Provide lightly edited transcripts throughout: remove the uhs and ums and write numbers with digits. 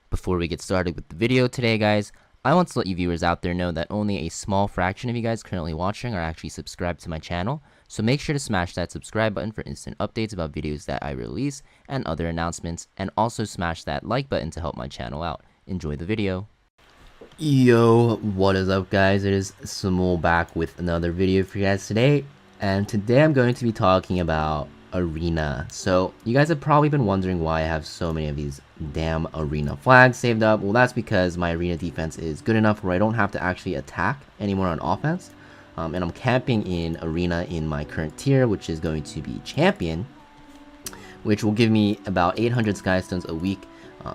Before we get started with the video today, guys, I want to let you viewers out there know that only a small fraction of you guys currently watching are actually subscribed to my channel, so make sure to smash that subscribe button for instant updates about videos that I release and other announcements, and also smash that like button to help my channel out. Enjoy the video. Yo, what is up guys? It is Samool back with another video for you guys today, and today I'm going to be talking about Arena. So you guys have probably been wondering why I have so many of these damn Arena flags saved up. Well, that's because my Arena defense is good enough where I don't have to actually attack anymore on offense, and I'm camping in Arena in my current tier, which is going to be Champion, which will give me about 800 Skystones a week,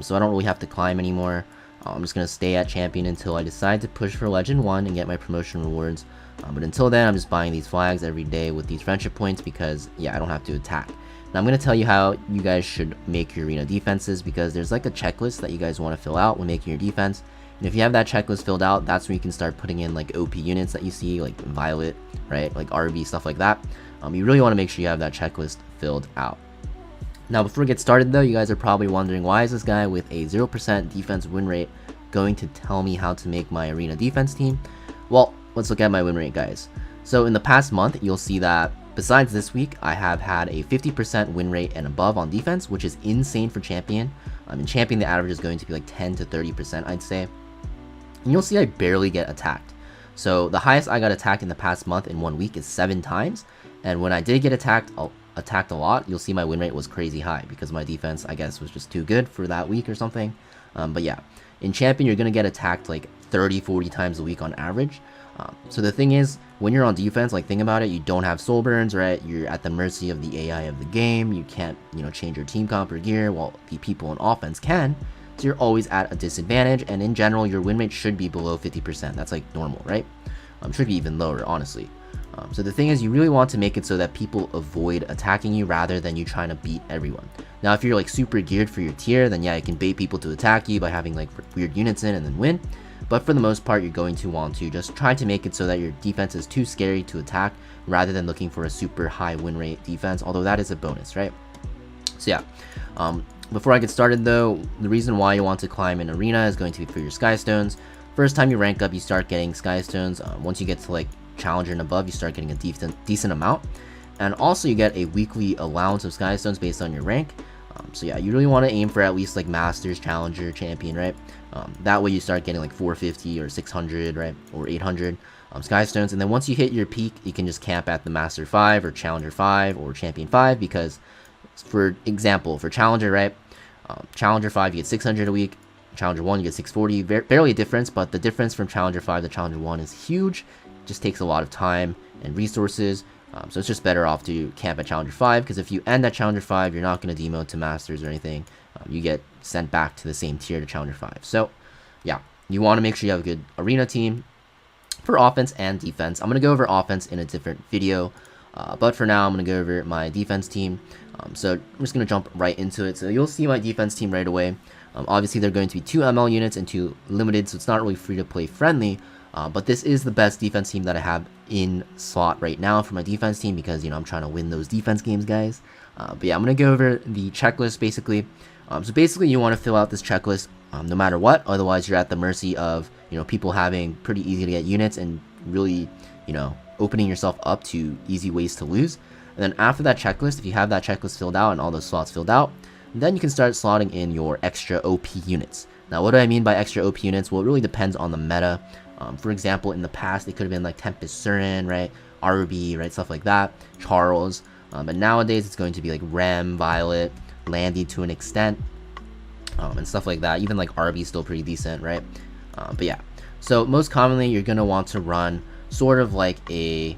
so I don't really have to climb anymore. I'm just going to stay at Champion until I decide to push for Legend 1 and get my promotion rewards. But until then, I'm just buying these flags every day with these friendship points because, yeah, I don't have to attack. Now, I'm going to tell you how you guys should make your Arena defenses, because there's like a checklist that you guys want to fill out when making your defense. And if you have that checklist filled out, that's when you can start putting in like OP units that you see, like Violet, right? Like RB, stuff like that. You really want to make sure you have that checklist filled out. Now, before we get started though, you guys are probably wondering, why is this guy with a 0% defense win rate going to tell me how to make my Arena defense team? Well, let's look at my win rate, guys. So in the past month, you'll see that besides this week, I have had a 50% win rate and above on defense, which is insane for Champion. In Champion, the average is going to be like 10 to 30%, I'd say. And you'll see I barely get attacked. So the highest I got attacked in the past month in 1 week is 7 times. And when I did get attacked a lot, you'll see my win rate was crazy high because my defense, I guess, was just too good for that week or something. But yeah, in Champion, you're going to get attacked like 30-40 times a week on average. So the thing is, when you're on defense, like, think about it, you don't have soul burns, right? You're at the mercy of the AI of the game. You can't, change your team comp or gear, while the people in offense can. So you're always at a disadvantage, and in general, your win rate should be below 50%. That's like normal, right? Should be even lower, honestly. So the thing is, you really want to make it so that people avoid attacking you rather than you trying to beat everyone. Now, if you're like super geared for your tier, then yeah, you can bait people to attack you by having like weird units in and then win. But for the most part, you're going to want to just try to make it so that your defense is too scary to attack rather than looking for a super high win rate defense, although that is a bonus, right? So yeah, before I get started though, the reason why you want to climb in Arena is going to be for your Skystones. First time you rank up, you start getting Skystones. Once you get to like Challenger and above, you start getting a decent amount. And also you get a weekly allowance of Skystones based on your rank. So yeah, you really want to aim for at least like Masters, Challenger, Champion, right? That way you start getting like 450 or 600, right? Or 800 Skystones. And then once you hit your peak, you can just camp at the Master 5 or Challenger 5 or Champion 5, because for example, for Challenger, right? Challenger 5, you get 600 a week. Challenger 1, you get 640. Barely a difference, but the difference from Challenger 5 to Challenger 1 is huge. It just takes a lot of time and resources. So it's just better off to camp at Challenger 5, because if you end at Challenger 5, you're not going to demote to Masters or anything. You get sent back to the same tier to Challenger 5. So yeah, you want to make sure you have a good Arena team for offense and defense. I'm going to go over offense in a different video, but for now I'm going to go over my defense team. So I'm just going to jump right into it. So you'll see my defense team right away. Obviously they're going to be 2 ML units and 2 limited, so it's not really free to play friendly. But this is the best defense team that I have in slot right now for my defense team, because, I'm trying to win those defense games, guys. But yeah, I'm going to go over the checklist, basically. So basically, you want to fill out this checklist no matter what. Otherwise, you're at the mercy of, people having pretty easy to get units and really, opening yourself up to easy ways to lose. And then after that checklist, if you have that checklist filled out and all those slots filled out, then you can start slotting in your extra OP units. Now, what do I mean by extra OP units? Well, it really depends on the meta. For example, in the past, it could have been like Tempest Surin, right? RB, right? Stuff like that. Charles. But nowadays, it's going to be like Rem, Violet, Landy to an extent, and stuff like that. Even like RB is still pretty decent, right? But yeah. So most commonly, you're going to want to run sort of like a,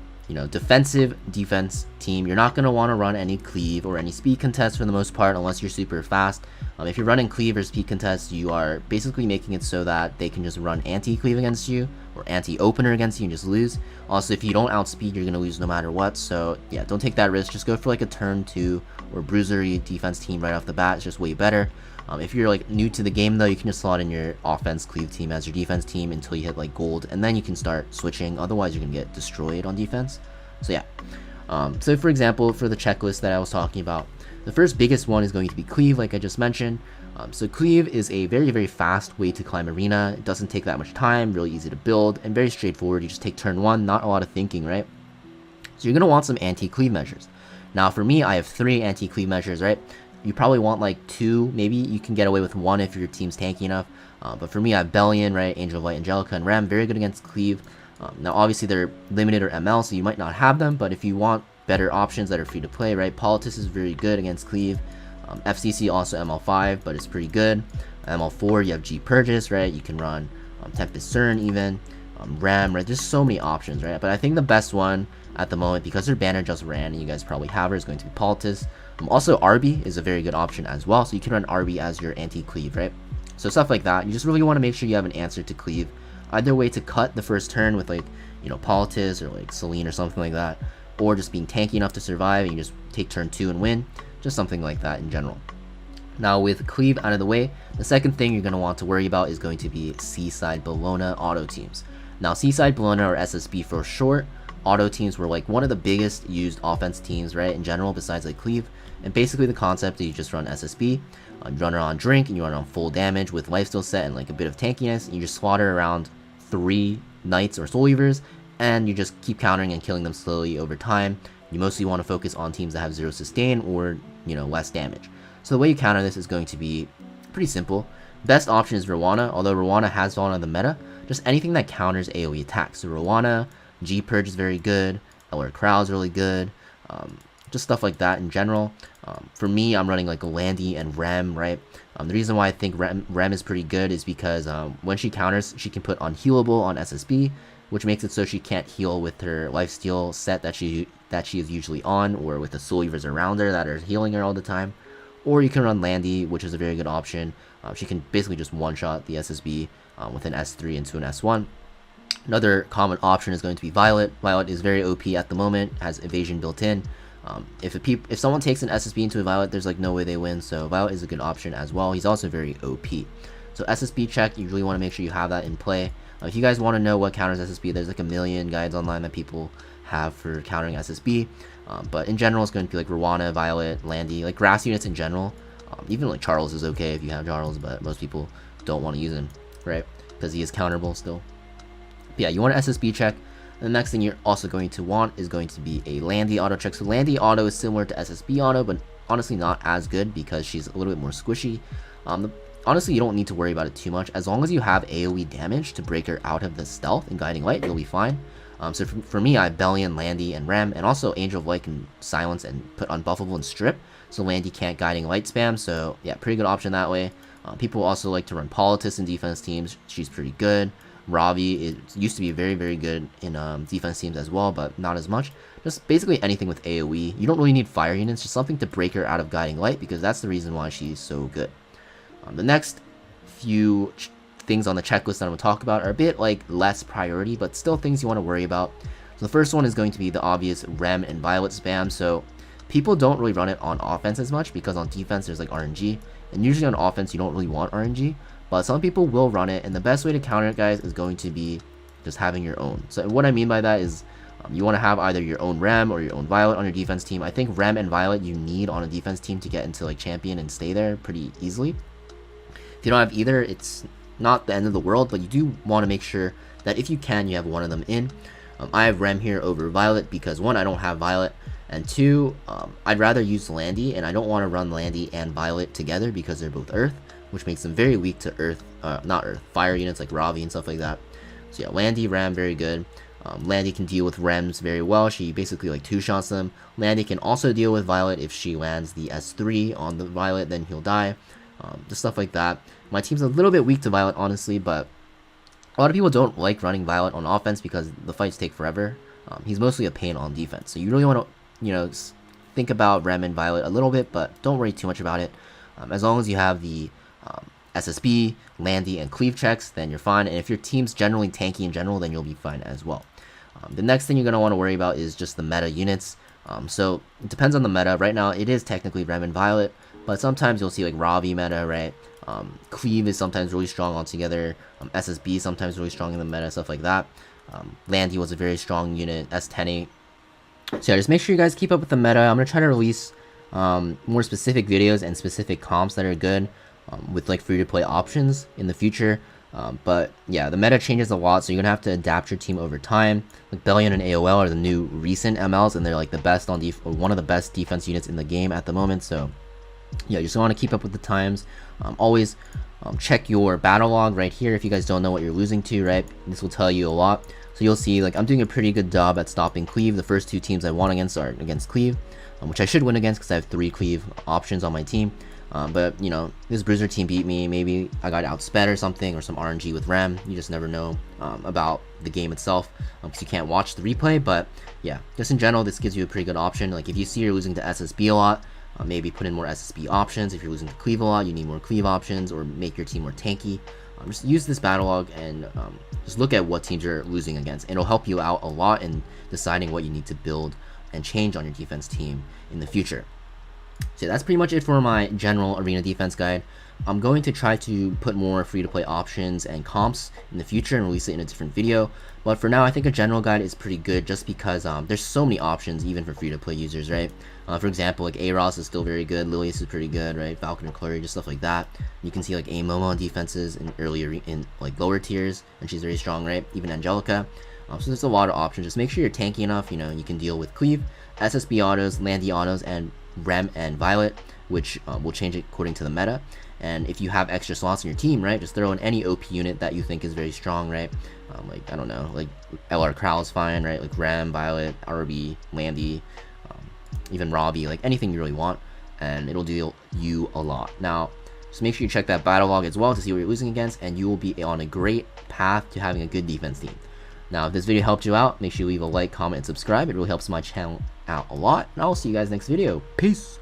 defensive defense team. You're not going to want to run any cleave or any speed contests for the most part, unless you're super fast. If you're running cleave or speed contests, you are basically making it so that they can just run anti-cleave against you or anti-opener against you and just lose. Also, if you don't outspeed, you're going to lose no matter what. So yeah, don't take that risk. Just go for like a turn 2 or bruisery defense team right off the bat. It's just way better. If you're like new to the game though, you can just slot in your offense cleave team as your defense team until you hit like gold, and then you can start switching. Otherwise, you're gonna get destroyed on defense. So yeah. So for example, for the checklist that I was talking about, The first biggest one is going to be Cleave, like I just mentioned. So Cleave is a very fast way to climb arena. It doesn't take that much time, really easy to build, and very straightforward. You just take turn 1, not a lot of thinking, right? So you're going to want some anti-cleave measures. Now for me, I have 3 anti-cleave measures, right? You probably want like 2, maybe you can get away with 1 if your team's tanky enough. But for me, I have Bellion, right? Angel of Light, Angelica, and Ram, very good against Cleave. Now obviously they're limited or ML, so you might not have them, but if you want better options that are free to play, right? Politis is very good against Cleave. FCC also ML5, but it's pretty good. ML4, you have G Purchase, right? You can run Tempest CERN even. Ram, right? There's so many options, right? But I think the best one at the moment, because her banner just ran, and you guys probably have her, is going to be Politis. Also, RB is a very good option as well, so you can run RB as your anti-cleave, right? So stuff like that. You just really want to make sure you have an answer to cleave. Either way to cut the first turn with like, you know, Politis or like Celine or something like that, or just being tanky enough to survive and you just take turn 2 and win. Just something like that in general. Now with Cleave out of the way, the second thing you're going to want to worry about is going to be Seaside Bologna auto teams. Now Seaside Bologna, or SSB for short, auto teams were like one of the biggest used offense teams, right, in general, besides like Cleave. And basically the concept is you just run SSB, you run her on drink, and you run on full damage with lifesteal set and like a bit of tankiness, and you just slaughter around 3 knights or soul weavers, and you just keep countering and killing them slowly over time. You mostly want to focus on teams that have 0 sustain or, you know, less damage. So the way you counter this is going to be pretty simple. Best option is Rowana, although Rowana has fallen on the meta. Just anything that counters AoE attacks. So Rowana, G-Purge is very good, LR Crow is really good, just stuff like that in general. For me, I'm running like Landy and Rem, right? The reason why I think Rem is pretty good is because when she counters, she can put unhealable on SSB, which makes it so she can't heal with her lifesteal set that she is usually on, or with the soul weavers around her that are healing her all the time. Or you can run Landy, which is a very good option. She can basically just one-shot the SSB with an S3 into an S1. Another common option is going to be Violet. Violet is very OP at the moment, has evasion built in. If someone takes an SSB into a Violet, there's like no way they win, so Violet is a good option as well. He's also very OP. So SSB check, you really want to make sure you have that in play. If you guys want to know what counters SSB, there's like a million guides online that people have for countering SSB. But in general, it's going to be like Rowana, Violet, Landy, like grass units in general. Even like Charles is okay if you have Charles, but most people don't want to use him, right? Because he is counterable still. But yeah, you want an SSB check. The next thing you're also going to want is going to be a Landy auto check. So Landy auto is similar to SSB auto, but honestly not as good because she's a little bit more squishy. Honestly, you don't need to worry about it too much. As long as you have AoE damage to break her out of the stealth and Guiding Light, you'll be fine. So for me, I have Bellion, Landy, and Rem, and also Angel of Light can silence and put unbuffable and strip, so Landy can't Guiding Light spam, so yeah, pretty good option that way. People also like to run Politis in defense teams. She's pretty good. Ravi used to be very good in defense teams as well, but not as much. Just basically anything with AoE. You don't really need fire units, just something to break her out of Guiding Light, because that's the reason why she's so good. The next few things on the checklist that I'm going to talk about are a bit like less priority, but still things you want to worry about. So the first one is going to be the obvious Rem and Violet spam. So people don't really run it on offense as much because on defense there's like RNG, and usually on offense you don't really want RNG, but some people will run it, and the best way to counter it, guys, is going to be just having your own. So what I mean by that is you want to have either your own Rem or your own Violet on your defense team. I think Rem and Violet you need on a defense team to get into like champion and stay there pretty easily. If you don't have either, it's not the end of the world, but you do want to make sure that if you can, you have one of them in. I have Rem here over Violet because 1, I don't have Violet, and 2, I'd rather use Landy, and I don't want to run Landy and Violet together because they're both Earth, which makes them very weak to Earth, not Earth, fire units like Ravi and stuff like that. So yeah, Landy, Rem, very good. Landy can deal with Rems very well. She basically like 2-shots them. Landy can also deal with Violet. If she lands the S3 on the Violet, then he'll die. Just stuff like that. My team's a little bit weak to Violet, honestly, but a lot of people don't like running Violet on offense because the fights take forever. He's mostly a pain on defense, so you really want to, you know, think about Rem and Violet a little bit, but don't worry too much about it. As long as you have the SSB, Landy, and Cleave checks, then you're fine. And if your team's generally tanky in general, then you'll be fine as well. The next thing you're going to want to worry about is just the meta units. So it depends on the meta. Right now, it is technically Rem and Violet, but sometimes you'll see like Ravi meta, right? Cleave is sometimes really strong altogether. SSB sometimes really strong in the meta, stuff like that. Landy was a very strong unit, S10-8. So yeah, just make sure you guys keep up with the meta. I'm going to try to release more specific videos and specific comps that are good with like free-to-play options in the future. But yeah, the meta changes a lot, so you're gonna have to adapt your team over time. Like Bellion and AOL are the new recent MLs, and they're like the best on or one of the best defense units in the game at the moment. So yeah, you just want to keep up with the times. Always check your battle log right here if you guys don't know what you're losing to, right? This will tell you a lot. So you'll see like I'm doing a pretty good job at stopping cleave. The first two teams I won against are against cleave, which I should win against because I have 3 cleave options on my team. But you know, this bruiser team beat me. Maybe I got outsped or something, or some RNG with Rem. You just never know about the game itself because you can't watch the replay. But yeah, just in general, this gives you a pretty good option. Like if you see you're losing to SSB a lot, maybe put in more SSB options. If you're losing to cleave a lot, you need more cleave options, or make your team more tanky. Just use this battle log and just look at what teams you're losing against. It'll help you out a lot in deciding what you need to build and change on your defense team in the future. So that's pretty much it for my general arena defense guide. I'm going to try to put more free-to-play options and comps in the future and release it in a different video. But for now, I think a general guide is pretty good just because there's so many options even for free-to-play users, right? For example, like A-Ross is still very good, Lilius is pretty good, right? Falcon and Clary, just stuff like that. You can see like A-Momo defenses in like lower tiers, and she's very strong, right? Even Angelica. So there's a lot of options. Just make sure you're tanky enough, you know, you can deal with cleave, SSB autos, Landy autos, and Rem and Violet, which will change it according to the meta. And if you have extra slots in your team, right, just throw in any OP unit that you think is very strong, right? Like, I don't know, like LR Crow is fine, right? Like Rem, Violet, RB, Landy, even Robbie, like anything you really want, and it'll deal you a lot. Now, just make sure you check that battle log as well to see what you're losing against, and you will be on a great path to having a good defense team. Now, if this video helped you out, make sure you leave a like, comment, and subscribe. It really helps my channel out a lot, and I will see you guys next video. Peace!